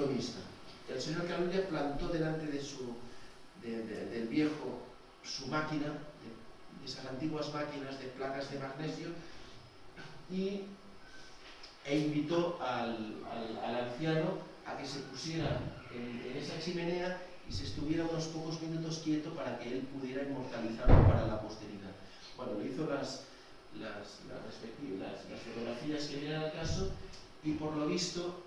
cronista. El señor Calundia plantó delante de del viejo su máquina, de esas antiguas máquinas de placas de magnesio, e invitó al anciano a que se pusiera en esa chimenea y se estuviera unos pocos minutos quieto para que él pudiera inmortalizarlo para la posteridad. Bueno, le hizo las fotografías que vienen al caso, y por lo visto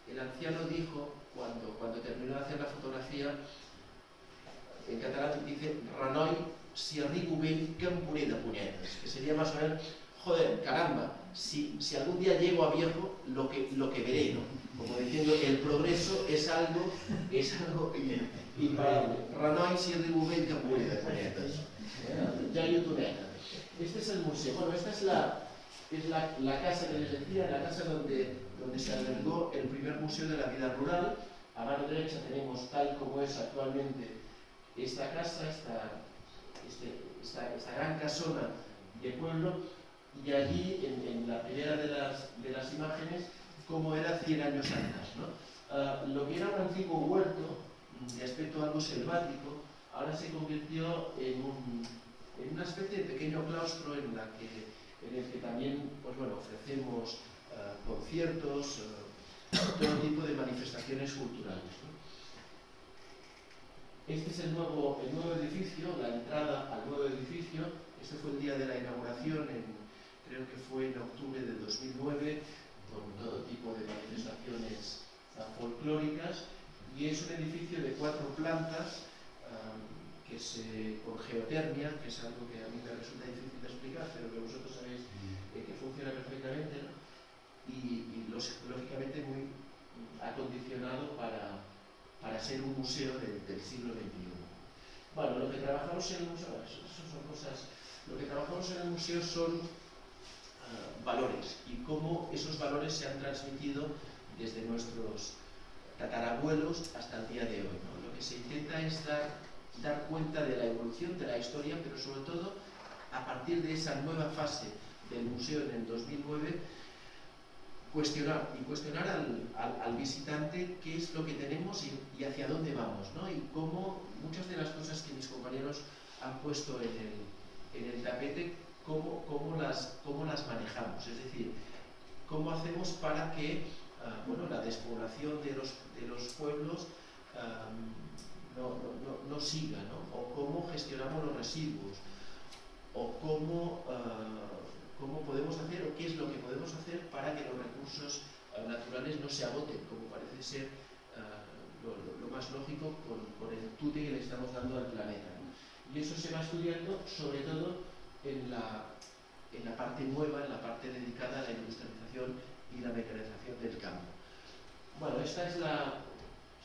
el anciano dijo, cuando terminó de hacer la fotografía, en catalán dice Ranoi, si arribo vell que em puré de punyetes, que sería más o menos, joder, caramba, si algún día llego a viejo, lo que veré, ¿no? Como diciendo, el progreso es algo imparable. Ranoi, si arribo vell que em puré de punyetes. Ya youtuneta. Este es el museo. Bueno, esta es la casa que les decía, la casa donde se albergó el primer museo de la vida rural. A mano derecha tenemos, tal como es actualmente, esta casa, esta gran casona de pueblo, y allí, en la primera de las imágenes, cómo era 100 años atrás, ¿no? Lo que era un antiguo huerto, de aspecto algo selvático, ahora se convirtió en una especie de pequeño claustro en el que también, pues bueno, ofrecemos conciertos, todo tipo de manifestaciones culturales, ¿no? Este es el nuevo edificio, la entrada al nuevo edificio. Este fue el día de la inauguración, creo que fue en octubre de 2009, con todo tipo de manifestaciones folclóricas, y es un edificio de 4 plantas, con geotermia, que es algo que a mí me resulta difícil de explicar, pero que vosotros sabéis que funciona perfectamente, ¿no? Y lógicamente muy acondicionado para ser un museo del siglo XXI. Bueno, lo que trabajamos en el museo, lo que trabajamos en el museo son valores, y cómo esos valores se han transmitido desde nuestros tatarabuelos hasta el día de hoy, ¿no? Lo que se intenta es dar cuenta de la evolución de la historia, pero sobre todo, a partir de esa nueva fase del museo en el 2009, cuestionar al visitante qué es lo que tenemos y hacia dónde vamos, ¿no? Y cómo muchas de las cosas que mis compañeros han puesto en el tapete, cómo las manejamos, es decir, cómo hacemos para que la despoblación de los pueblos no siga, ¿no? O cómo gestionamos los residuos, o cómo podemos hacer, o qué es lo que podemos hacer para que los recursos naturales no se agoten, como parece ser lo más lógico con el tute que le estamos dando al planeta, ¿no? Y eso se va estudiando sobre todo en la parte nueva, en la parte dedicada a la industrialización y la mecanización del campo. Bueno,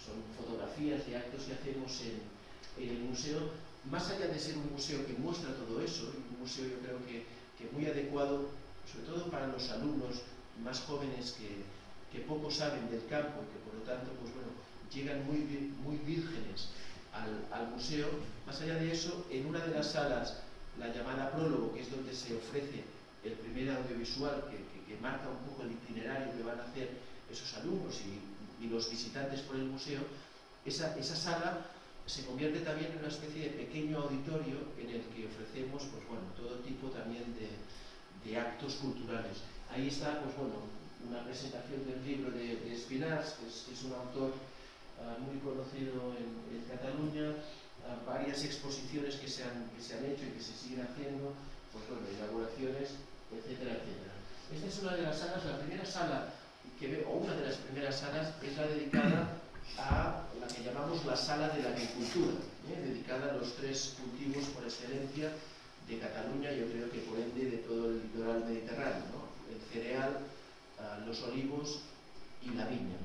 son fotografías de actos que hacemos en el museo, más allá de ser un museo que muestra todo eso, y un museo yo creo que muy adecuado, sobre todo para los alumnos más jóvenes que poco saben del campo y que por lo tanto pues bueno, llegan muy vírgenes al museo. Más allá de eso, en una de las salas, la llamada prólogo, que es donde se ofrece el primer audiovisual que marca un poco el itinerario que van a hacer esos alumnos y los visitantes por el museo, esa sala se convierte también en una especie de pequeño auditorio en el que ofrecemos pues bueno, todo tipo también de actos culturales. Ahí está pues bueno, una presentación del libro de Espinars, que es un autor muy conocido en Cataluña, varias exposiciones que se han hecho y que se siguen haciendo, pues bueno, inauguraciones, etcétera, etcétera. Esta es una de las salas, la primera sala o una de las primeras salas es la dedicada a la que llamamos la sala de la agricultura, dedicada a los 3 cultivos por excelencia de Cataluña, yo creo que por ende de todo el litoral mediterráneo, ¿no? El cereal, los olivos y la viña.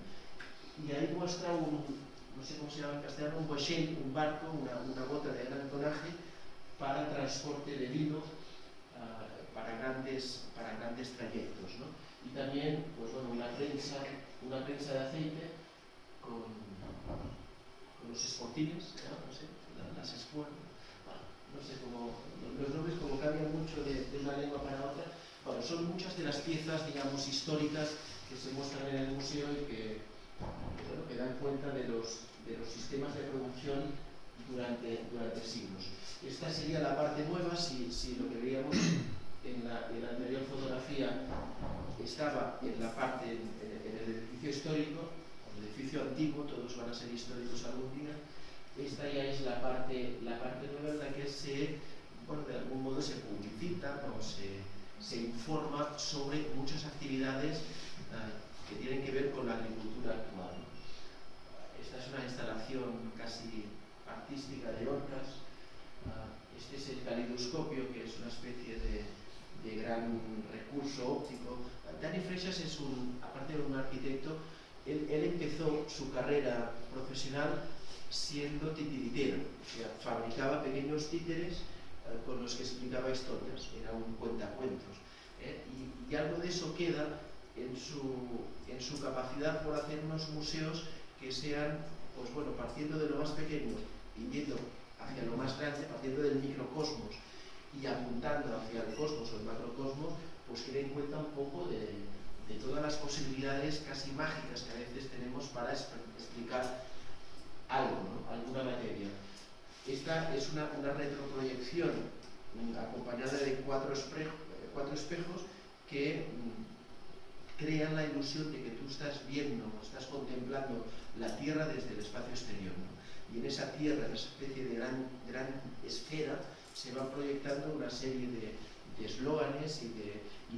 Y ahí muestra no sé cómo se llama en castellano, un boixell, un barco, una bota de gran tonaje para transporte de vino para grandes trayectos, ¿no? Y también pues bueno, una prensa de aceite con los esportines, ¿no? No sé, las espuelas, no sé cómo, los nombres como cambian mucho de una lengua para otra. Bueno, son muchas de las piezas, digamos, históricas que se muestran en el museo y que cuenta de los sistemas de producción durante siglos. Esta sería la parte nueva. Si lo que veíamos en la anterior fotografía estaba en la parte, en el edificio histórico, el edificio antiguo, todos van a ser históricos algún día. Esta ya es la parte nueva en la que de algún modo se publicita o se informa sobre muchas actividades que tienen que ver con la agricultura actual. Esta es una instalación casi artística de orcas. Este es el calidoscopio, que es una especie de gran recurso óptico. Dani Freixas es aparte de un arquitecto, él empezó su carrera profesional siendo titiritero, o sea, fabricaba pequeños títeres con los que explicaba historias, era un cuentacuentos, y algo de eso queda en su capacidad por hacer unos museos que sean, pues bueno, partiendo de lo más pequeño y yendo hacia lo más grande, partiendo del microcosmos y apuntando hacia el cosmos o el macrocosmos, pues que den cuenta un poco de todas las posibilidades casi mágicas que a veces tenemos para explicar algo, ¿no? Alguna materia. Esta es una retroproyección acompañada de cuatro espejos que crean la ilusión de que tú estás viendo, estás contemplando la Tierra desde el espacio exterior, ¿no? Y en esa Tierra, en esa especie de gran esfera, se va proyectando una serie de eslóganes y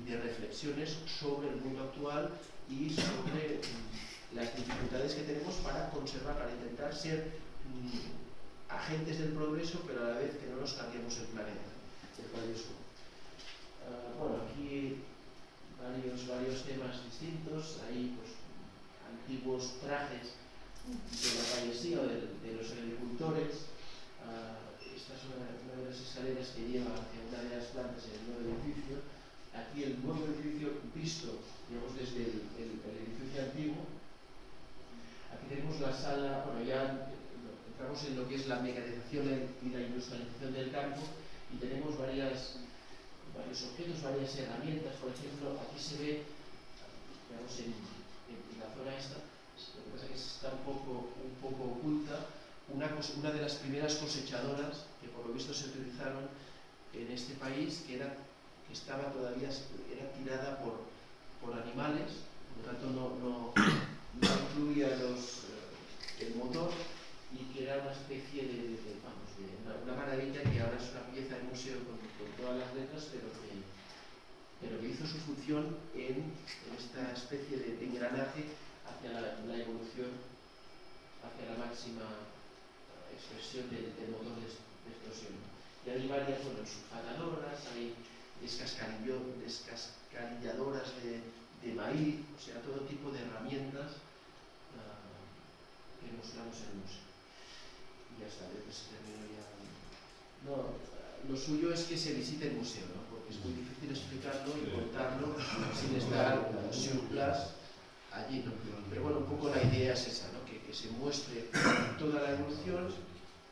de reflexiones sobre el mundo actual y sobre las dificultades que tenemos para conservar, para intentar ser agentes del progreso, pero a la vez que no nos cambiemos el planeta. Bueno, aquí varios temas distintos. Hay pues, antiguos trajes de la payasía o de los agricultores. Esta es una de las escaleras que lleva hacia una de las plantas en el nuevo edificio. Aquí el nuevo edificio visto, digamos, desde el edificio antiguo. Aquí tenemos la sala, bueno, ya entramos en lo que es la mecanización y la industrialización del campo, y tenemos varios objetos, varias herramientas. Por ejemplo, aquí se ve, digamos, en la zona esta, lo que pasa es que está un poco oculta, una de las primeras cosechadoras que por lo visto se utilizaron en este país, que estaba todavía, era tirada por animales, por lo tanto no incluía el motor, y que era una especie de una maravilla, que ahora es una pieza de museo con todas las letras, pero que hizo su función en esta especie de engranaje hacia la evolución, hacia la máxima expresión del motor de explosión. Y hay varias, bueno, sulfatadoras, hay descascarilladoras de maíz, o sea, todo tipo de herramientas que mostramos en el museo. Y ya está, no, lo suyo es que se visite el museo, ¿no? Porque es muy difícil explicarlo y contarlo sin estar sur place allí, ¿no? Pero bueno, un poco la idea es esa, ¿no? Que se muestre toda la evolución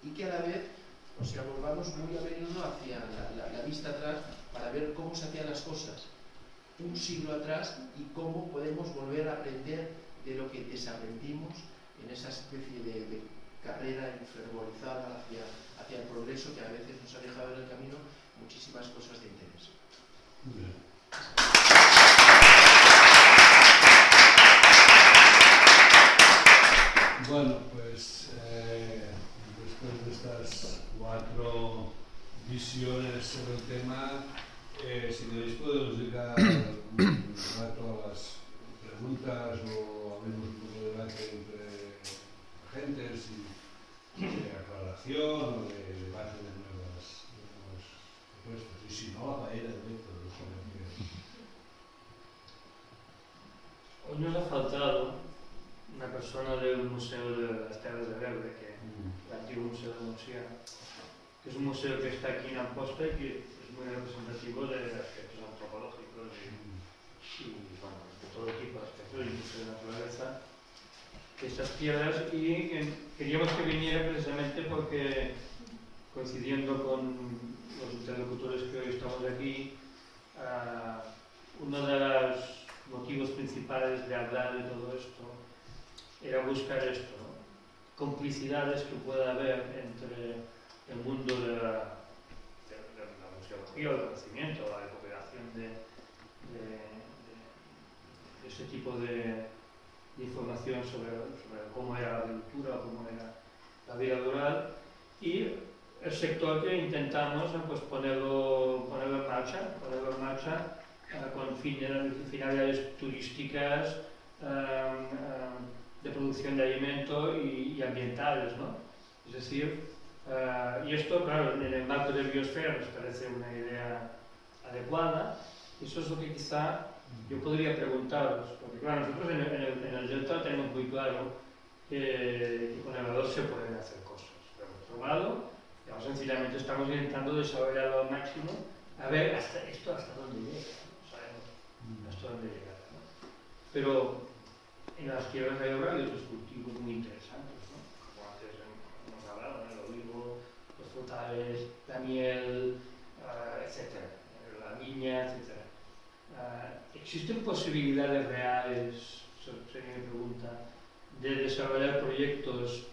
y que a la vez, o sea, volvamos muy a menudo hacia la vista atrás para ver cómo se hacían las cosas un siglo atrás y cómo podemos volver a aprender de lo que desaprendimos en esa especie de carrera enfervorizada hacia el progreso, que a veces nos ha dejado en el camino muchísimas cosas de interés. Muy bien. Bueno, pues después de estas 4 visiones sobre el tema, si queréis podemos dedicar un rato a las preguntas o abrimos un poco de debate entre agentes y de aclaración o de debate de nuevas propuestas. Y si no, a ir a directo de los comentarios. Hoy nos ha faltado una persona del Museo de las Terres de L'Ebre, que el antiguo Museo de Montsià, que es un museo que está aquí en Amposta y que es muy representativo de aspectos antropológicos y bueno, de todo tipo de aspectos, incluso de naturaleza, de estas piedras, y queríamos que viniera precisamente porque, coincidiendo con los interlocutores que hoy estamos aquí, uno de los motivos principales de hablar de todo esto era buscar esto, ¿no? complicidades que pueda haber entre el mundo de la museología, el conocimiento, la recuperación de ese tipo de información sobre cómo era la agricultura, cómo era la vida rural, y el sector que intentamos pues, ponerlo en marcha con finalidades turísticas, de producción de alimento y ambientales, ¿no? Es decir, y esto, claro, en el marco de biosfera nos parece una idea adecuada. Eso es lo que quizá yo podría preguntaros, porque claro, nosotros en el Delta tenemos muy claro que con el valor se pueden hacer cosas. Lo hemos probado, y ahora sencillamente estamos intentando desarrollarlo al máximo, a ver hasta dónde llega, no sabemos hasta dónde llega, ¿no? Pero en las tierras hay ahora otros cultivos muy interesantes, ¿no? Como antes hemos hablado, ¿no? El olivo, los frutales, la miel, etcétera, la viña, etcétera. ¿Existen posibilidades reales, sería mi pregunta, de desarrollar proyectos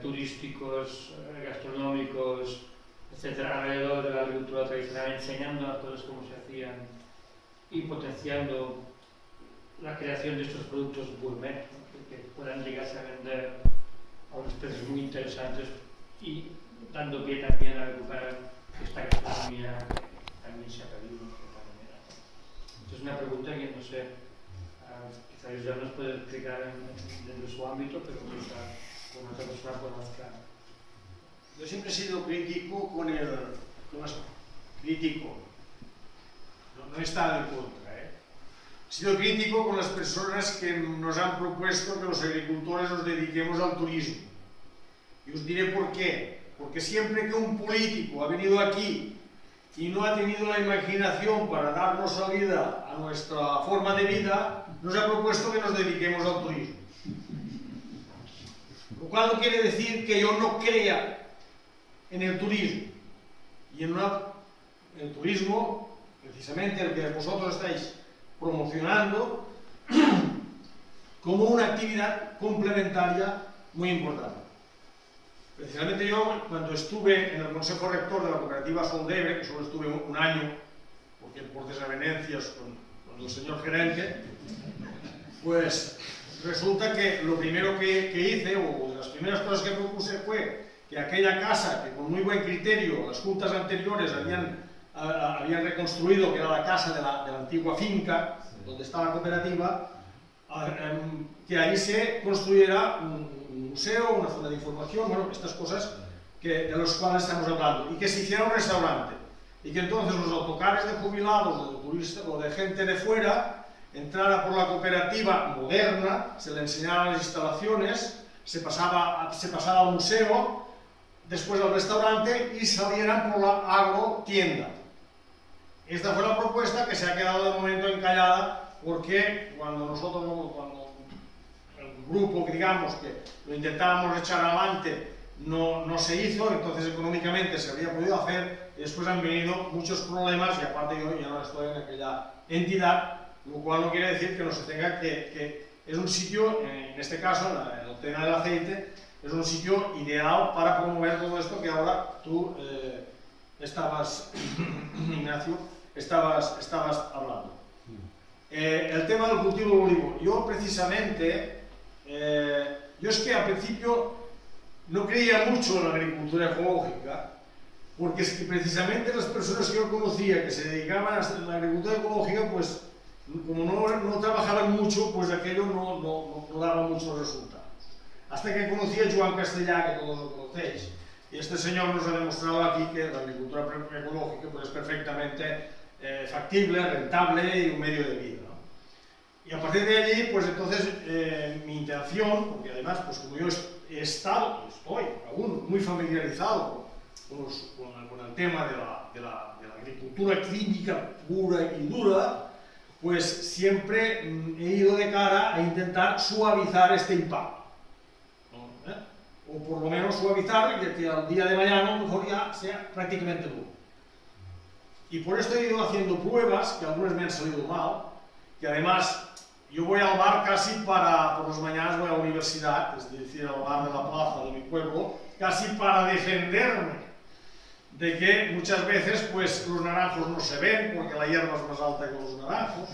turísticos, gastronómicos, etcétera, alrededor de la agricultura tradicional, enseñando a todos cómo se hacían y potenciando la creación de estos productos gourmet, ¿no? que puedan llegarse a vender a unos precios muy interesantes y dando pie también a recuperar esta gastronomía que también se ha perdido de cierta manera. Es una pregunta que no sé, quizás ya nos puede explicar dentro de su ámbito, pero quizá con otra persona conozca. Yo siempre he sido crítico con el... crítico, no he estado en contra, He sido crítico con las personas que nos han propuesto que los agricultores nos dediquemos al turismo. Y os diré por qué. Porque siempre que un político ha venido aquí y no ha tenido la imaginación para darnos salida a nuestra forma de vida, nos ha propuesto que nos dediquemos al turismo. Lo cual no quiere decir que yo no crea en el turismo. Y en el turismo, precisamente el que vosotros estáis promocionando, como una actividad complementaria muy importante. Precisamente yo, cuando estuve en el Consejo Rector de la Cooperativa Soldebre, que solo estuve un año, porque por desavenencias con el señor gerente, pues resulta que lo primero que hice, o de las primeras cosas que propuse fue que aquella casa, que con muy buen criterio las juntas anteriores habían reconstruido, que era la casa de la antigua finca, donde estaba la cooperativa, que ahí se construyera un museo, una zona de información, bueno, estas cosas de las cuales estamos hablando, y que se hiciera un restaurante, y que entonces los autocares de jubilados, de turistas o de gente de fuera, entrara por la cooperativa moderna, se le enseñaran las instalaciones, se pasaba al museo, después al restaurante y salieran por la agrotienda. Esta fue la propuesta que se ha quedado de momento encallada porque cuando el grupo, digamos, que lo intentábamos echar adelante no se hizo, entonces económicamente se habría podido hacer y después han venido muchos problemas y aparte yo ya no estoy en aquella entidad, lo cual no quiere decir que no se tenga que es un sitio, en este caso, el tema del aceite, es un sitio ideal para promover todo esto que ahora tú estabas, Ignacio, estabas hablando. El tema del cultivo del olivo. Yo precisamente, yo es que al principio no creía mucho en la agricultura ecológica, porque es que precisamente las personas que yo conocía que se dedicaban a la agricultura ecológica, pues como no trabajaban mucho, pues aquello no daba muchos resultados. Hasta que conocí a Joan Castellà, que todos lo conocéis, y este señor nos ha demostrado aquí que la agricultura ecológica pues, es perfectamente factible, rentable y un medio de vida, ¿no? Y a partir de allí, pues entonces mi intención, porque además, pues como yo estoy aún muy familiarizado con el tema de la agricultura clínica pura y dura, pues siempre he ido de cara a intentar suavizar este impacto. O por lo menos suavizar y que al día de mañana a lo mejor ya sea prácticamente nulo. Y por esto he ido haciendo pruebas, que algunas me han salido mal, que además yo voy al bar casi por las mañanas voy a la universidad, es decir, al bar de la plaza de mi pueblo, casi para defenderme de que muchas veces pues los naranjos no se ven porque la hierba es más alta que los naranjos.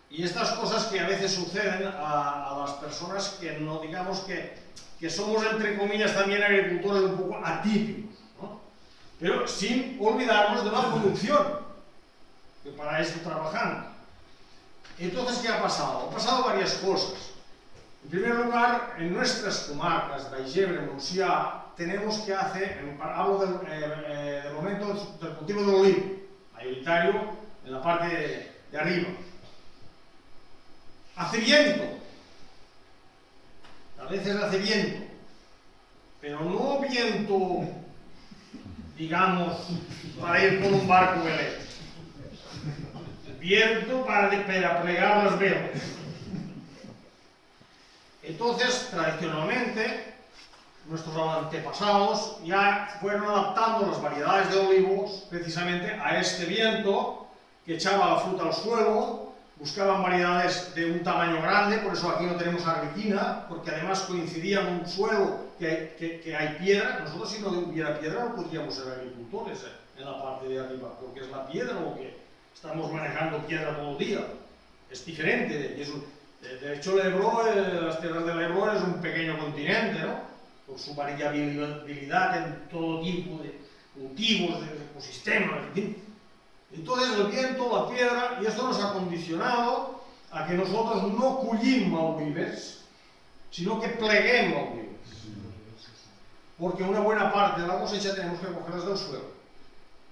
Y estas cosas que a veces suceden a las personas que no, digamos que somos entre comillas también agricultores un poco atípicos, ¿no? Pero sin olvidarnos de la producción, que para eso trabajamos. Entonces, ¿qué ha pasado? Han pasado varias cosas. En primer lugar, en nuestras comarcas, Baix-Ebre, Montsià, tenemos que hacer, hablo del momento del cultivo del olivo, mayoritario en la parte de arriba. Hace viento, a veces hace viento, pero no viento, digamos, para ir por un barco velero. Viento para plegar las velas. Entonces, tradicionalmente, nuestros antepasados ya fueron adaptando las variedades de olivos precisamente a este viento que echaba la fruta al suelo. Buscaban variedades de un tamaño grande, por eso aquí no tenemos arbequina, porque además coincidía en un suelo que hay piedra. Nosotros si no hubiera piedra no podríamos ser agricultores en la parte de arriba, porque es la piedra lo que estamos manejando piedra todo el día. Es diferente. De hecho, el Ebro, las tierras del Ebro es un pequeño continente, ¿no? Por su variabilidad en todo tipo de cultivos, de ecosistemas, en fin. Entonces el viento, la piedra, y esto nos ha condicionado a que nosotros no cullim malvives, sino que pleguem malvives. Porque una buena parte de la cosecha tenemos que cogerlas del suelo.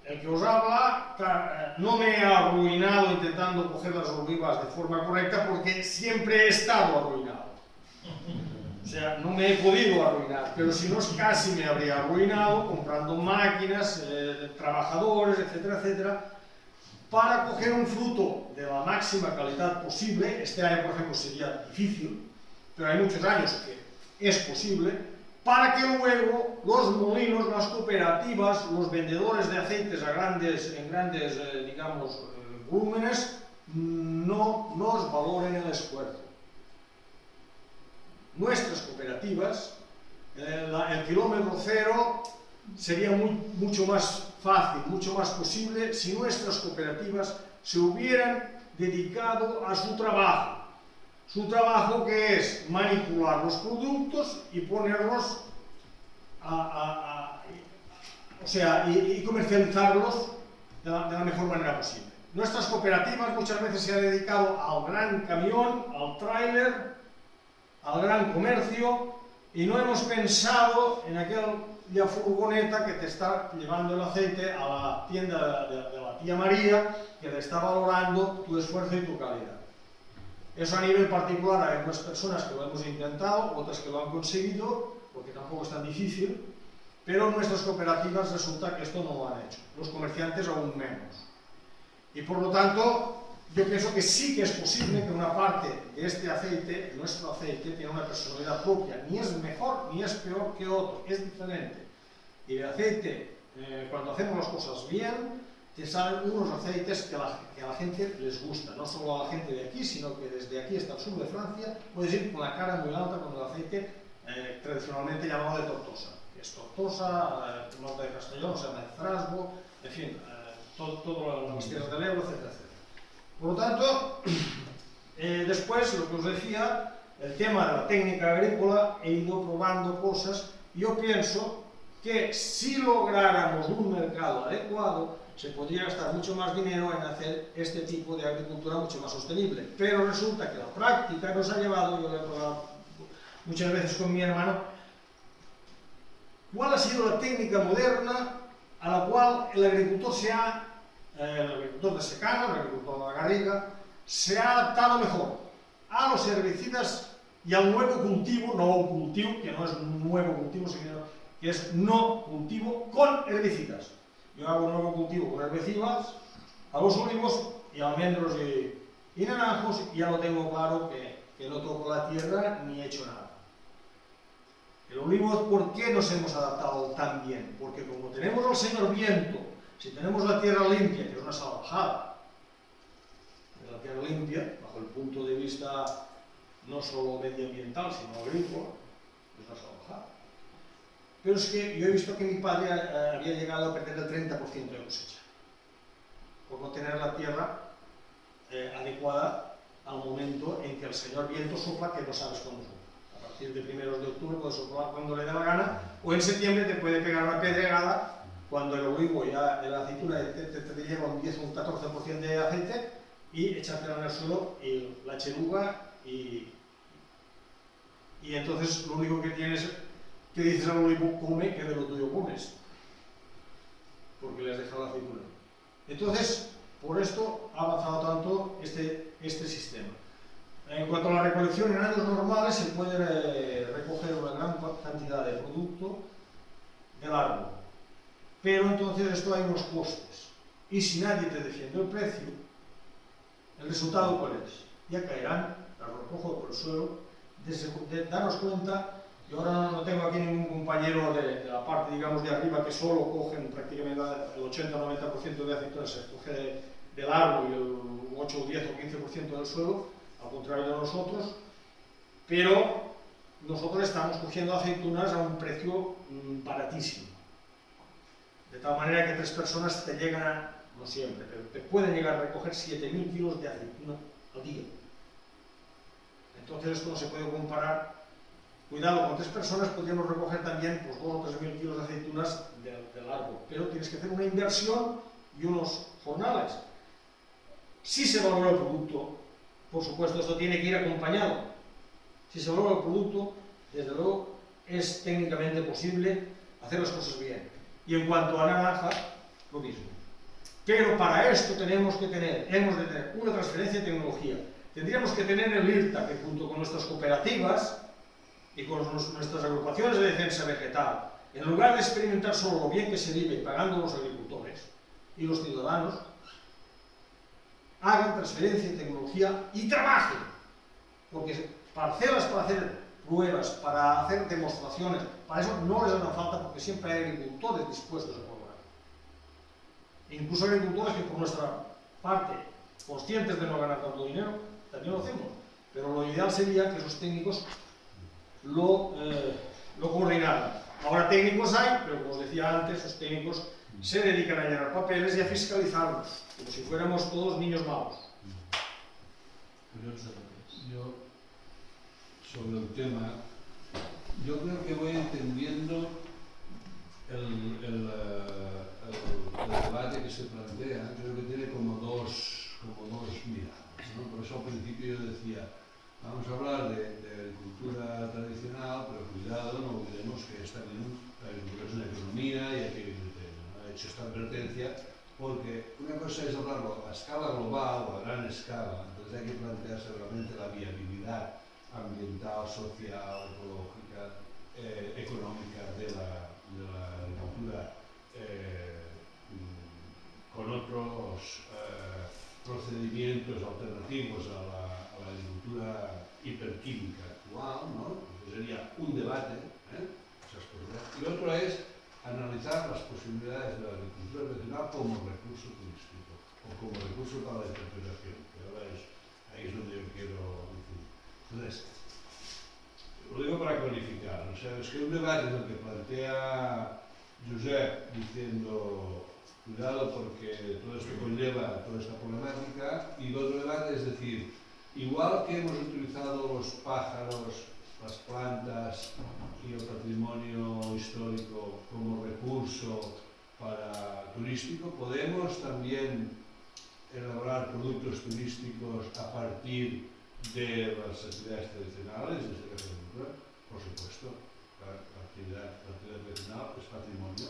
El que os habla no me ha arruinado intentando coger las olivas de forma correcta porque siempre he estado arruinado. O sea, no me he podido arruinar, pero si no casi me habría arruinado comprando máquinas, trabajadores, etcétera, etcétera, para coger un fruto de la máxima calidad posible. Este año, por ejemplo, sería difícil, pero hay muchos años que es posible, para que luego los molinos, las cooperativas, los vendedores de aceites en grandes digamos, volúmenes, no nos valoren el esfuerzo. Nuestras cooperativas, el kilómetro cero sería mucho más fácil, mucho más posible si nuestras cooperativas se hubieran dedicado a su trabajo. Su trabajo que es manipular los productos y ponerlos y comercializarlos de la mejor manera posible. Nuestras cooperativas muchas veces se han dedicado al gran camión, al tráiler, al gran comercio, y no hemos pensado en aquella furgoneta que te está llevando el aceite a la tienda de la tía María, que te está valorando tu esfuerzo y tu calidad. Eso a nivel particular hay algunas personas que lo hemos intentado, otras que lo han conseguido, porque tampoco es tan difícil, pero nuestras cooperativas resulta que esto no lo han hecho, los comerciantes aún menos. Y por lo tanto, yo pienso que sí que es posible que una parte de este aceite, nuestro aceite, tiene una personalidad propia, ni es mejor ni es peor que otro, es diferente. Y el aceite, cuando hacemos las cosas bien, te salen unos aceites que a la gente les gusta, no solo a la gente de aquí, sino que desde aquí hasta el sur de Francia puedes ir con la cara muy alta con el aceite tradicionalmente llamado de Tortosa, que es Tortosa, norte de Castellón, se llama de Frasbo, en fin, todas las tierras del Ebro, etcétera, etcétera. Por lo tanto, después, lo que os decía, el tema de la técnica agrícola, he ido probando cosas. Yo pienso que si lográramos un mercado adecuado, se podría gastar mucho más dinero en hacer este tipo de agricultura mucho más sostenible. Pero resulta que la práctica nos ha llevado, yo lo he probado muchas veces con mi hermano, ¿cuál ha sido la técnica moderna a la cual el agricultor el agricultor de secano, el agricultor de la garriga, se ha adaptado mejor a los herbicidas y al nuevo cultivo, no cultivo, que no es un nuevo cultivo, sino que es no cultivo con herbicidas. Yo hago un nuevo cultivo con herbicidas a los olivos y almendros y naranjos, y ya lo tengo claro que no toco la tierra ni he hecho nada. El olivo, ¿por qué nos hemos adaptado tan bien? Porque como tenemos al señor viento, si tenemos la tierra limpia, que es una salvajada, la tierra limpia, bajo bajo el punto de vista no solo medioambiental, sino agrícola, pues no se va a bajar. Pero es que yo he visto que mi padre había llegado a perder el 30% de cosecha, por no tener la tierra adecuada al momento en que el señor viento sopla, que no sabes cuándo sopla. A partir de primeros de octubre puede soplar cuando le dé la gana, o en septiembre te puede pegar una pedregada cuando el olivo ya de la aceituna te lleva un 10 o un 14% de aceite y echártela en el suelo y la cheruga y entonces lo único que tienes que dices al olivo come que de lo tuyo comes, porque le has dejado la aceituna. Entonces, por esto ha avanzado tanto este sistema. En cuanto a la recolección, en años normales se puede recoger una gran cantidad de producto del árbol, pero entonces esto hay unos costes, y si nadie te defiende el precio, ¿el resultado cuál es? Ya caerán, las recojo por el suelo, daros cuenta. Yo ahora no tengo aquí ningún compañero de la parte, digamos, de arriba, que solo cogen prácticamente el 80-90% de aceitunas se coge del árbol y el 8, 10 o 15% del suelo, al contrario de nosotros, pero nosotros estamos cogiendo aceitunas a un precio baratísimo. De tal manera que 3 personas te llegan a, no siempre, pero te pueden llegar a recoger 7.000 kilos de aceituna al día. Entonces esto no se puede comparar. Cuidado, con 3 personas podríamos recoger también pues, 2 o 3.000 kilos de aceitunas del árbol, pero tienes que hacer una inversión y unos jornales. Si se valora el producto, por supuesto, esto tiene que ir acompañado. Si se valora el producto, desde luego es técnicamente posible hacer las cosas bien. Y en cuanto a naranja, lo mismo. Pero para esto hemos de tener una transferencia de tecnología. Tendríamos que tener el IRTA, que junto con nuestras cooperativas y con nuestras agrupaciones de defensa vegetal, en lugar de experimentar solo lo bien que se vive pagando los agricultores y los ciudadanos, hagan transferencia de tecnología y trabajen. Porque parcelas para hacer pruebas, para hacer demostraciones, para eso no les hace falta, porque siempre hay agricultores dispuestos a colaborar. Incluso agricultores que por nuestra parte, conscientes de no ganar tanto dinero, también lo hacemos. Pero lo ideal sería que esos técnicos lo coordinaran. Ahora técnicos hay, pero como os decía antes, esos técnicos se dedican a llenar papeles y a fiscalizarlos, como si fuéramos todos niños malos. Yo, sobre el tema, yo creo que voy entendiendo el debate que se plantea. Creo que tiene como dos miradas, ¿no? Por eso al principio yo decía, vamos a hablar de agricultura tradicional, pero cuidado, no olvidemos que también la agricultura es una economía y hay que vivir de ello, ¿no? He hecho esta advertencia porque una cosa es hablarlo a escala global o a gran escala, entonces hay que plantearse realmente la viabilidad ambiental, social, ecológica, económica de la agricultura con otros procedimientos alternativos a la agricultura hiperquímica actual, ¿no? Eso sería un debate, esas cosas. Y lo otro es analizar las posibilidades de la agricultura tradicional como recurso turístico o como recurso para la interpretación, que ahora ahí es donde yo quiero decir. Entonces, lo digo para clarificar, o sea, es que un debate es el que plantea Josep diciendo cuidado porque todo esto conlleva toda esta problemática, y el otro debate es decir, igual que hemos utilizado los pájaros, las plantas y el patrimonio histórico como recurso turístico, podemos también elaborar productos turísticos a partir de las actividades tradicionales, en este caso de agricultura. Por supuesto, la actividad tradicional es patrimonio,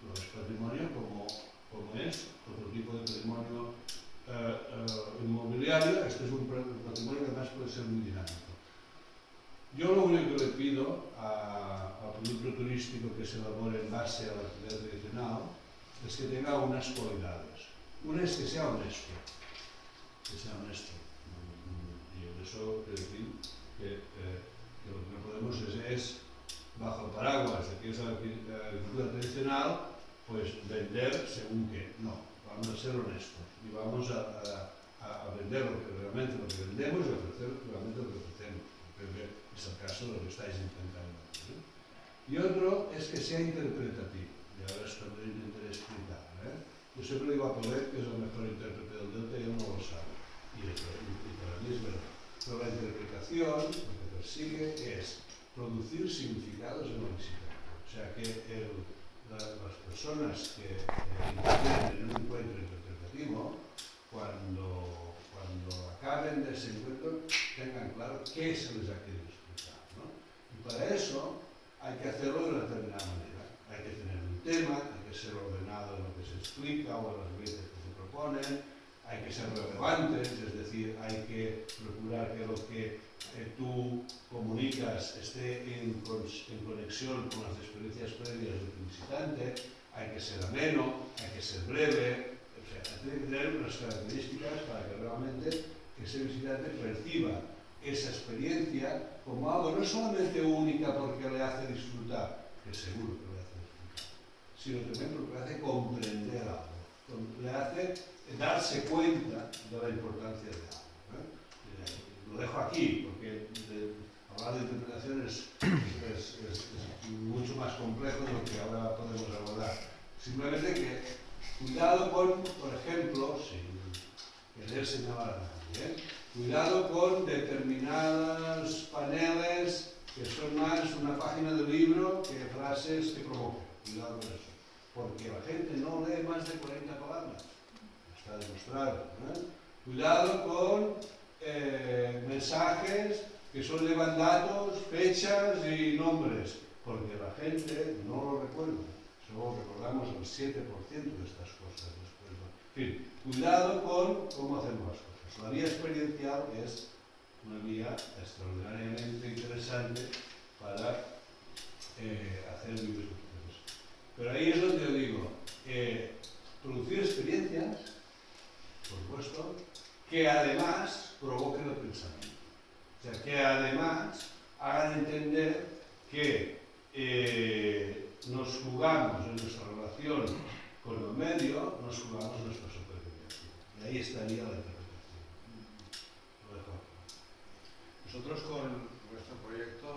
no es patrimonio como es otro tipo de patrimonio inmobiliario. Este es un patrimonio que además puede ser muy dinámico. Yo lo único que le pido al producto turístico que se elabore en base a la actividad tradicional es que tenga unas cualidades. Una es que sea honesto. Y en eso quiero decir que lo que no podemos es bajo el paraguas de que es la agricultura tradicional, pues vender según qué. No, vamos a ser honestos y vamos a a vender realmente lo que vendemos y ofrecer realmente lo que ofrecemos. Creo que es el caso de lo que estáis intentando hacer. Y otro es que sea interpretativo. Y ahora esto lo intentaré explicar. Yo siempre digo a Polet que es el mejor intérprete del Delta y él no lo sabe. Y para mí es verdad. Pero la interpretación lo que persigue es producir significados en el visitante. O sea, que las personas que intervienen en un encuentro interpretativo, cuando acaben de ese encuentro, tengan claro qué se les ha querido explicar, ¿no? Y para eso hay que hacerlo de una determinada manera. Hay que tener un tema, hay que ser ordenado en lo que se explica o en las leyes que se proponen, hay que ser relevantes, es decir, hay que procurar que lo que tú comunicas esté en conexión con las experiencias previas del visitante, hay que ser ameno, hay que ser breve, o sea, hay que tener unas características para que realmente ese visitante perciba esa experiencia como algo no solamente única porque le hace disfrutar, que seguro que le hace disfrutar, sino también porque le hace comprender algo, le hace darse cuenta de la importancia de algo. Lo dejo aquí, porque hablar de interpretación es mucho más complejo de lo que ahora podemos abordar. Simplemente que, cuidado con, por ejemplo, sin querer señalar a nadie, cuidado con determinados paneles que son más una página de libro que frases que provocan. Cuidado con eso, porque la gente no lee más de 40 palabras. Está demostrado. Cuidado con mensajes que solo llevan datos, fechas y nombres, porque la gente no lo recuerda. Solo recordamos el 7% de estas cosas después. En fin, cuidado con cómo hacemos las cosas. La vía experiencial es una vía extraordinariamente interesante para hacer libros experienciales. Pero ahí es donde yo digo, producir experiencias, por supuesto, que además provoquen el pensamiento. O sea, que además hagan entender que nos jugamos en nuestra relación con el medio, nos jugamos nuestra supervivencia. Y ahí estaría la interpretación. Lo dejo aquí. Nosotros con nuestro proyecto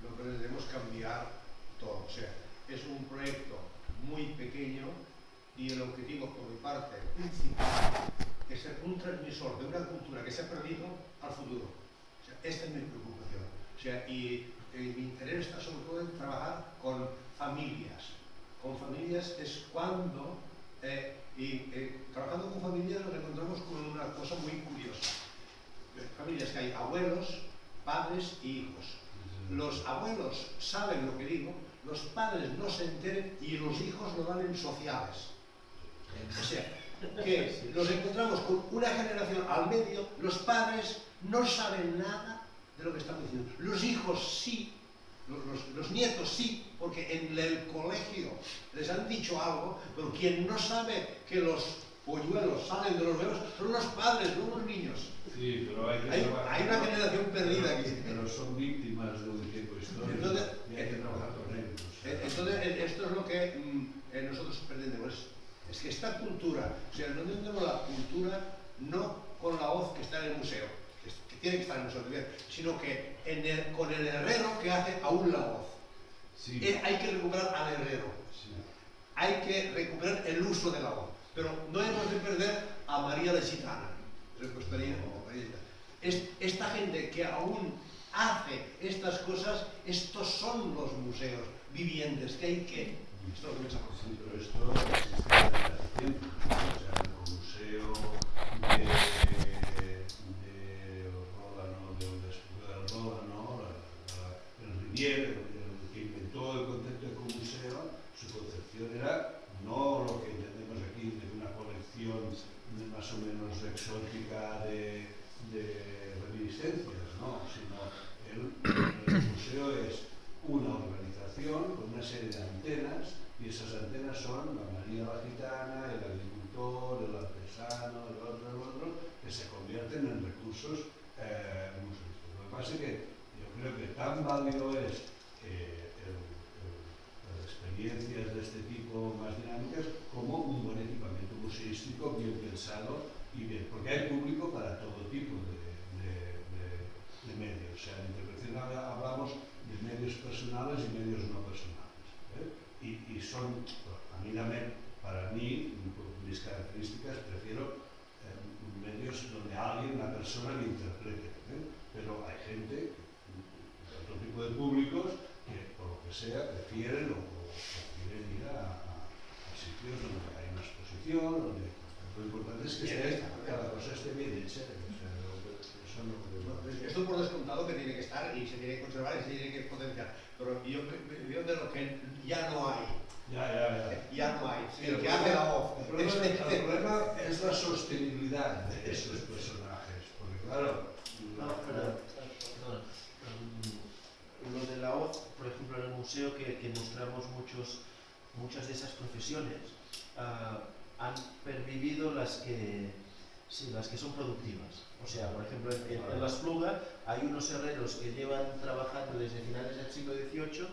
lo pretendemos cambiar todo. O sea, es un proyecto muy pequeño y el objetivo por mi parte principal es ser un transmisor de una cultura que se ha perdido al futuro. O sea, esta es mi preocupación. O sea, y mi interés está sobre todo en trabajar con familias. Con familias es cuando, trabajando con familias nos encontramos con una cosa muy curiosa. Familias que hay abuelos, padres y hijos. Los abuelos saben lo que digo, los padres no se enteren y los hijos lo dan en sociales. O sea, que nos encontramos con una generación al medio, los padres no saben nada de lo que están diciendo. Los hijos sí, los nietos sí, porque en el colegio les han dicho algo, pero quien no sabe que los polluelos salen de los huevos son los padres, no los niños. Sí, pero hay una generación perdida aquí. Pero son víctimas de un tiempo histórico. Entonces, y hay que trabajar con ellos. Entonces, esto es lo que nosotros pretendemos. Es que esta cultura, o sea, no entendemos la cultura no con la hoz que está en el museo, que tiene que estar en el museo también, sino que con el herrero que hace aún la hoz. Sí. Hay que recuperar al herrero. Sí. Hay que recuperar el uso de la hoz. Pero no hemos de perder a María la Gitana. Esta gente que aún hace estas cosas, estos son los museos vivientes que hay que... Esto es lo que pensamos. Sí, pero esto existe desde hace tiempo. O sea, el museo de Ródano, del Ródano, el Rivier, el que inventó el concepto de museo, su concepción era no lo que entendemos aquí de una colección más o menos exótica de reminiscencias, ¿no? Sino el museo es una organización con una serie de antenas, y esas antenas son la María la Gitana, el agricultor, el artesano, el otro, que se convierten en recursos museísticos. Lo que pasa es que yo creo que tan válido es las experiencias de este tipo más dinámicas como un buen equipamiento museístico bien pensado y bien, porque hay público personales y medios no personales. Y son, para mí, por mis características, prefiero medios donde alguien, una persona, me interprete. Pero hay gente, otro tipo de públicos, que por lo que sea prefieren o quieren ir a sitios donde hay una exposición, donde lo importante es que cada cosa esté bien hecha. Eso no esto por descontado que tiene que estar y se tiene que conservar y se tiene que potenciar. Pero yo veo de lo que ya no hay. Ya no hay. El que hace la voz. El problema es la sostenibilidad de esos personajes. Porque claro, lo de la OZ, por ejemplo, en el museo que mostramos muchas de esas profesiones, han pervivido las que son productivas. O sea, por ejemplo, en la Espluga hay unos herreros que llevan trabajando desde finales del siglo XVIII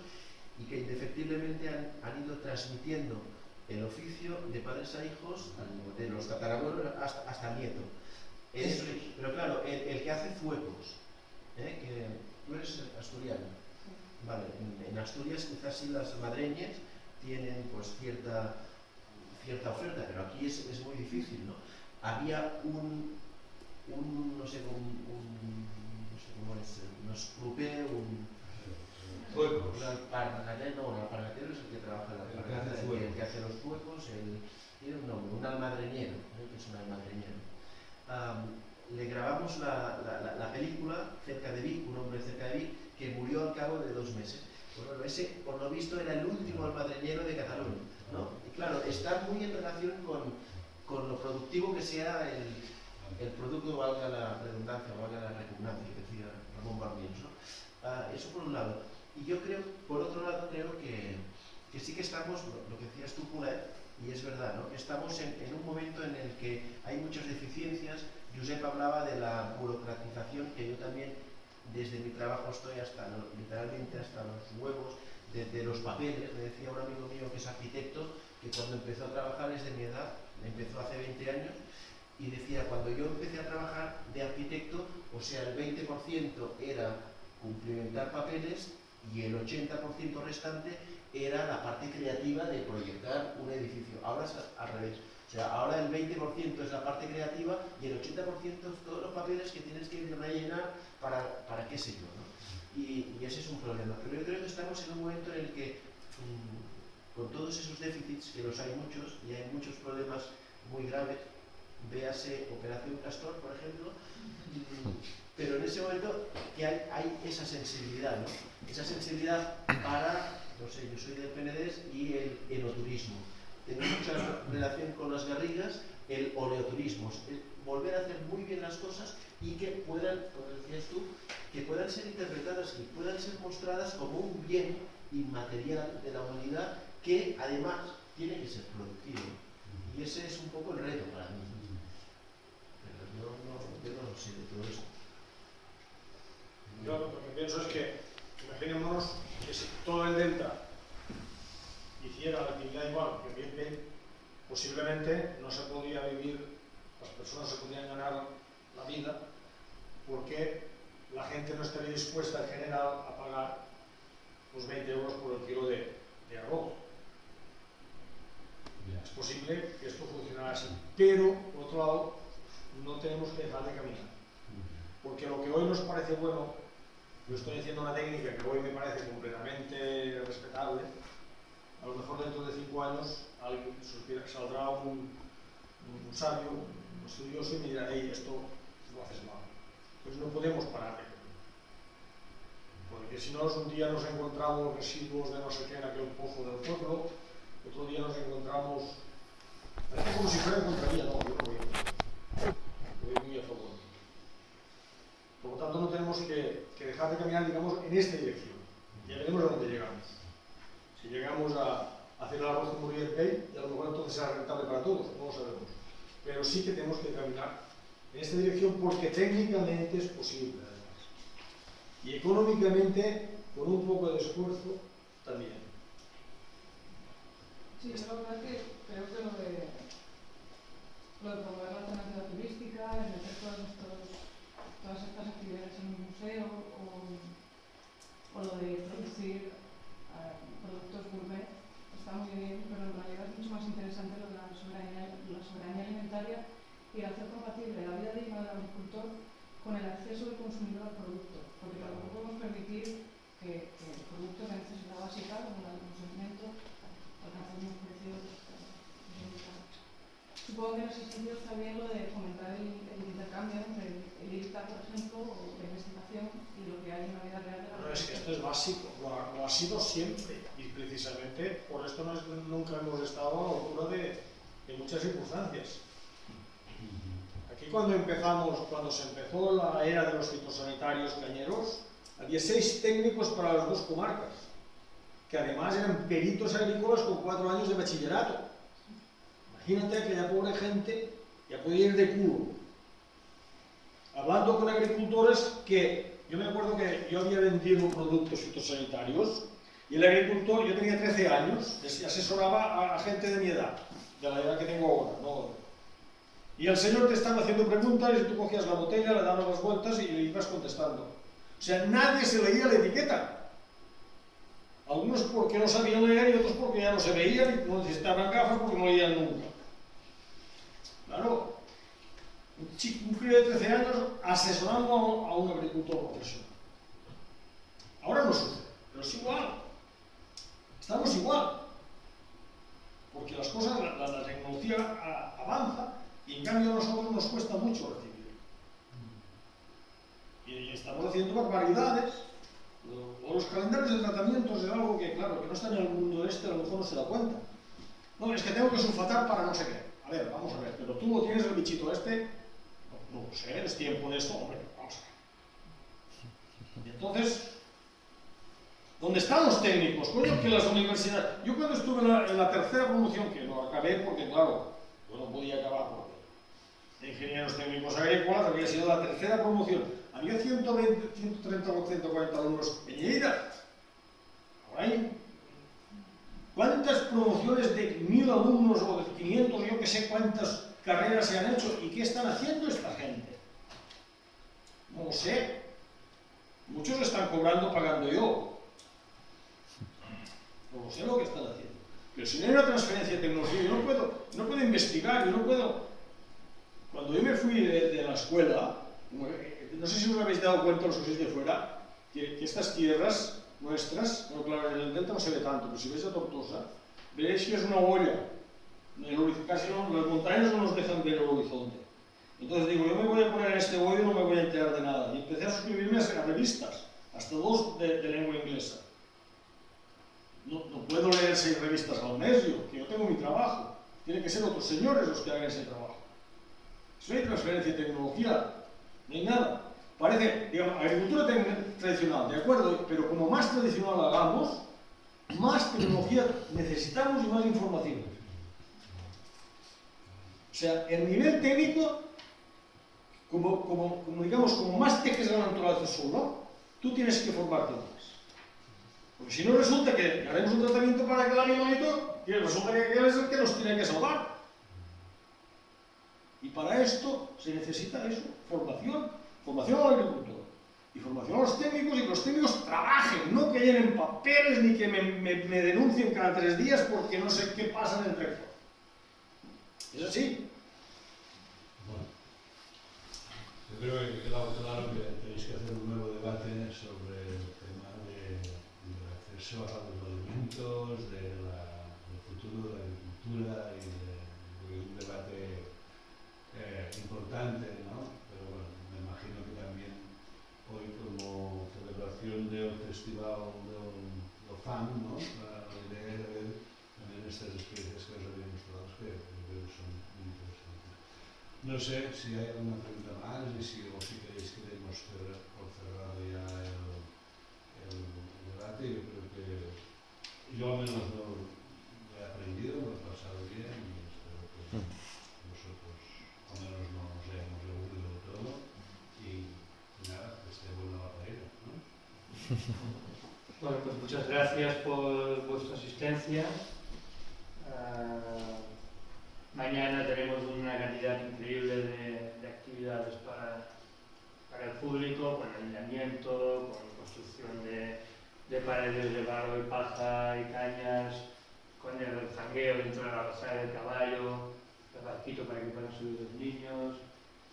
y que indefectiblemente han ido transmitiendo el oficio de padres a hijos, de los tatarabuelos hasta el nieto. Pero claro, el que hace zuecos, que tú eres asturiano, vale, en Asturias quizás sí las madreñas tienen pues cierta oferta, pero aquí es muy difícil, ¿no? Había no sé cómo es, no es clupé, un alpargatero es el que trabaja en la alpargata, el que hace los zuecos, tiene un nombre, un almadreñero, que es un almadreñero. Le grabamos la película cerca de Vic, un hombre cerca de Vic, que murió al cabo de 2 meses. Bueno, ese, por lo visto, era el último almadreñero de Cataluña, ¿no? Y claro, está muy en relación con lo productivo que sea el producto, valga la redundancia, valga la repugnancia, que decía Ramón Barbiens, ¿no? Eso por un lado. Y yo creo, por otro lado, creo que sí que estamos, lo que decías tú, Pulet, y es verdad, ¿no? Estamos en un momento en el que hay muchas deficiencias. Josep hablaba de la burocratización, que yo también, desde mi trabajo, estoy literalmente hasta los huevos de los papeles. Me decía un amigo mío que es arquitecto, que cuando empezó a trabajar es de mi edad, empezó hace 20 años, y decía, cuando yo empecé a trabajar de arquitecto, o sea, el 20% era cumplimentar papeles y el 80% restante era la parte creativa de proyectar un edificio. Ahora es al revés. O sea, ahora el 20% es la parte creativa y el 80% es todos los papeles que tienes que rellenar para qué sé yo, ¿no? Y ese es un problema. Pero yo creo que estamos en un momento en el que, con todos esos déficits, que los hay muchos, y hay muchos problemas muy graves, véase Operación Castor, por ejemplo, pero en ese momento que hay esa sensibilidad, ¿no? Esa sensibilidad para, no sé, yo soy del Penedés y el enoturismo. Tengo mucha relación con las garrigas, el oleoturismo, es volver a hacer muy bien las cosas y que puedan, como decías tú, que puedan ser interpretadas y puedan ser mostradas como un bien inmaterial de la humanidad que además tiene que ser productivo. Y ese es un poco el reto para mí. Pero yo no lo sé de todo eso. Yo lo que pienso es que, imaginémonos que si todo el delta hiciera la actividad igual que bien, posiblemente no se podría vivir, las personas se podrían ganar la vida, porque la gente no estaría dispuesta en general a pagar los 20 euros por el kilo de arroz. Es posible que esto funcionara así, pero por otro lado no tenemos que dejar de caminar, porque lo que hoy nos parece bueno, yo estoy haciendo una técnica que hoy me parece completamente respetable, a lo mejor dentro de 5 años alguien saldrá un sabio, un estudioso y me dirá, hey, esto lo haces mal. Pues no podemos parar de caminar, porque si no, un día nos encontramos residuos de no sé qué en aquel pozo del pueblo, otro día nos encontramos, parece como si fuera en contravía, no, yo lo veo muy a favor. Por lo tanto, no tenemos que dejar de caminar, digamos, en esta dirección. Ya veremos a dónde llegamos. Si llegamos a hacer el arroz como el pay, y a lo mejor entonces será rentable para todos, no lo sabemos. Pero sí que tenemos que caminar en esta dirección porque técnicamente es posible, además. Y económicamente, con un poco de esfuerzo, también. Sí, yo la verdad que creo que lo de promover la alternativa turística, el meter todas estas actividades en un museo o lo de producir productos de necesidad básica, como el consumidor, alcanzan unos precios limitados. Supongo que en ese sentido está bien lo de fomentar el intercambio entre el IRTA, por ejemplo, o la investigación y lo que hay en la vida real de la No, es que esto es básico, lo ha sido siempre, y precisamente por esto nunca hemos estado a la altura de muchas circunstancias. Aquí cuando se empezó la era de los fitosanitarios cañeros, había 6 técnicos para las 2 comarcas, que además eran peritos agrícolas con 4 años de bachillerato. Imagínate aquella pobre gente, ya podía ir de culo, hablando con agricultores que, yo me acuerdo que yo había vendido productos fitosanitarios, y el agricultor, yo tenía 13 años, asesoraba a gente de mi edad, de la edad que tengo ahora, ¿no? Y el señor te estaba haciendo preguntas y tú cogías la botella, le dabas las vueltas y le ibas contestando. O sea, nadie se leía la etiqueta. Algunos porque no sabían leer y otros porque ya no se veían y no necesitaban gafas porque no leían nunca. Claro, un crío de 13 años asesorando a un agricultor profesional. Ahora no sucede, pero es igual. Estamos igual. Porque las cosas, la tecnología avanza y en cambio a nosotros nos cuesta mucho recibir. Y estamos haciendo barbaridades. Los calendarios de tratamientos es algo que, claro, que no está en el mundo este, a lo mejor no se da cuenta. No, es que tengo que sulfatar para no sé qué. A ver, vamos a ver, pero tú lo tienes el bichito este, no lo sé, es tiempo de esto, hombre, vamos a ver. Y entonces, ¿dónde están los técnicos? Coño, que las universidades... Yo cuando estuve en la tercera promoción, que no acabé porque, claro, yo no podía acabar porque de ingenieros técnicos agrícolas había sido la tercera promoción. Había 120, 130 o 140 alumnos en Lleida. Ahora hay... ¿Cuántas promociones de 1000 alumnos o de 500, yo que sé cuántas carreras se han hecho? ¿Y qué están haciendo esta gente? No lo sé. Muchos están cobrando pagando yo. No sé lo que están haciendo. Pero si no hay una transferencia de tecnología, yo no puedo investigar, yo no puedo... Cuando yo me fui de la escuela, no sé si os habéis dado cuenta los que sois de fuera, que estas tierras nuestras, bueno, claro, en el delta no se ve tanto, pero si veis a Tortosa, veréis que es una olla. Casi no, las montañas no nos dejan ver el horizonte. Entonces digo, yo me voy a poner en este hoyo y no me voy a enterar de nada. Y empecé a suscribirme a revistas, hasta 2 de lengua inglesa. No puedo leer 6 revistas al mes yo, que yo tengo mi trabajo. Tienen que ser otros señores los que hagan ese trabajo. Si no hay transferencia de tecnología, no hay nada. Parece, digamos, agricultura tradicional, de acuerdo, pero como más tradicional hagamos, más tecnología necesitamos y más información. O sea, el nivel técnico, como más tejes de la naturaleza solo, tú tienes que formarte más. Porque si no resulta que haremos un tratamiento para aquel animalito y resulta que aquel es el que nos tiene que salvar. Y para esto se necesita eso, formación al agricultor y formación a los técnicos y que los técnicos trabajen, no que llenen papeles ni que me denuncien cada 3 días porque no sé qué pasa en el tractor. Es así. Bueno, yo creo que queda claro que tenéis que hacer un nuevo debate sobre el tema del acceso a los alimentos, del futuro de la agricultura y de un debate importante, ¿no? Pero bueno, me imagino que también hoy como celebración del festival del FAN, ¿no? La idea es ver también estas experiencias que os habéis mostrado, que creo que son muy interesantes. No sé si hay alguna pregunta más y si queréis que demos por cerrado ya el debate. Yo creo que yo al menos lo he aprendido, lo he pasado bien y espero que vosotros al menos no nos hayamos aburrido de todo y nada, que esté buena la paella, ¿no? Bueno, pues muchas gracias por vuestra asistencia. Mañana tenemos una cantidad increíble de actividades para el público, con alineamiento, con construcción de paredes de barro y paja y cañas, con el zangueo dentro de la basada del caballo, el barquito para que puedan subir los niños,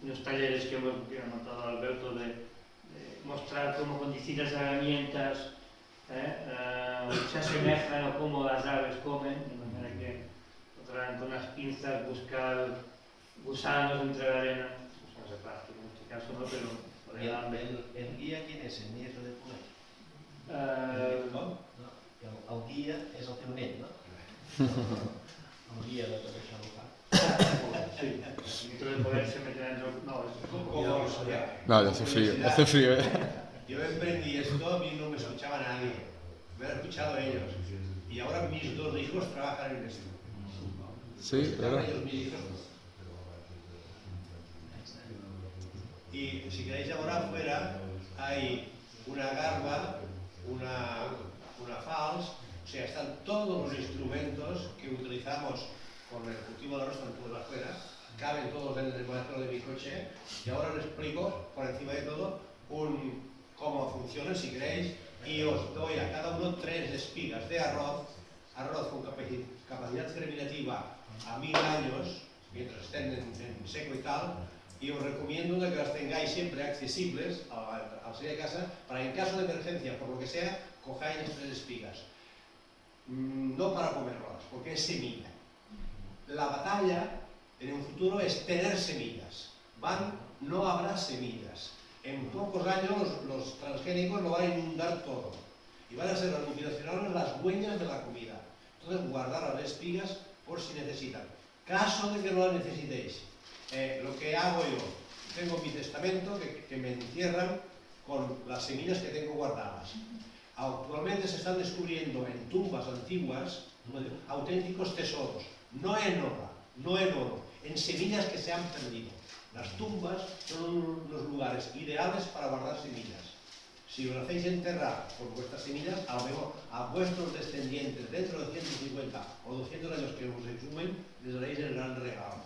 unos talleres que hemos montado Alberto de mostrar cómo con distintas herramientas se asemejan a cómo las aves comen, de manera que podrán con unas pinzas buscar gusanos entre la arena, gusanos de plástico en este caso no, pero ¿Y podrían el guía quién es? ¿El nieto de Puig? ¿cómo? No, el guia és el teu net, no? El guia de tot això local. Sí, dentro de poder se meter dentro, no, es No, ya hace frío, Yo emprendí esto, a mí no me escuchaba nadie, me han escuchado ellos. Y ahora mis dos hijos trabajan en esto. Sí, Ahora ¿verdad? ellos, mis hijos. Y si queréis ahora afuera hay una garba, una fals, o sea, están todos los instrumentos que utilizamos con el cultivo de arroz por afuera, caben todos en el maletero de mi coche y ahora os explico por encima de todo cómo funcionan si queréis y os doy a cada uno 3 espigas de arroz con capacidad germinativa a 1000 años, mientras estén en seco y tal, y os recomiendo de que las tengáis siempre accesibles al salir de casa para en caso de emergencia, por lo que sea, cojáis las 3 espigas. No para comerlas, porque es semilla. La batalla en un futuro es tener semillas. No habrá semillas. En pocos años los transgénicos lo van a inundar todo. Y van a ser las multinacionales las dueñas de la comida. Entonces guardar las espigas por si necesitan. Caso de que no las necesitéis. Lo que hago yo, tengo mi testamento que me encierran con las semillas que tengo guardadas. Actualmente se están descubriendo en tumbas antiguas auténticos tesoros, no en oro, en semillas que se han perdido. Las tumbas son los lugares ideales para guardar semillas. Si os hacéis enterrar con vuestras semillas, a lo mejor a vuestros descendientes dentro de 150 o 200 años que os exhumen, les daréis el gran regalo.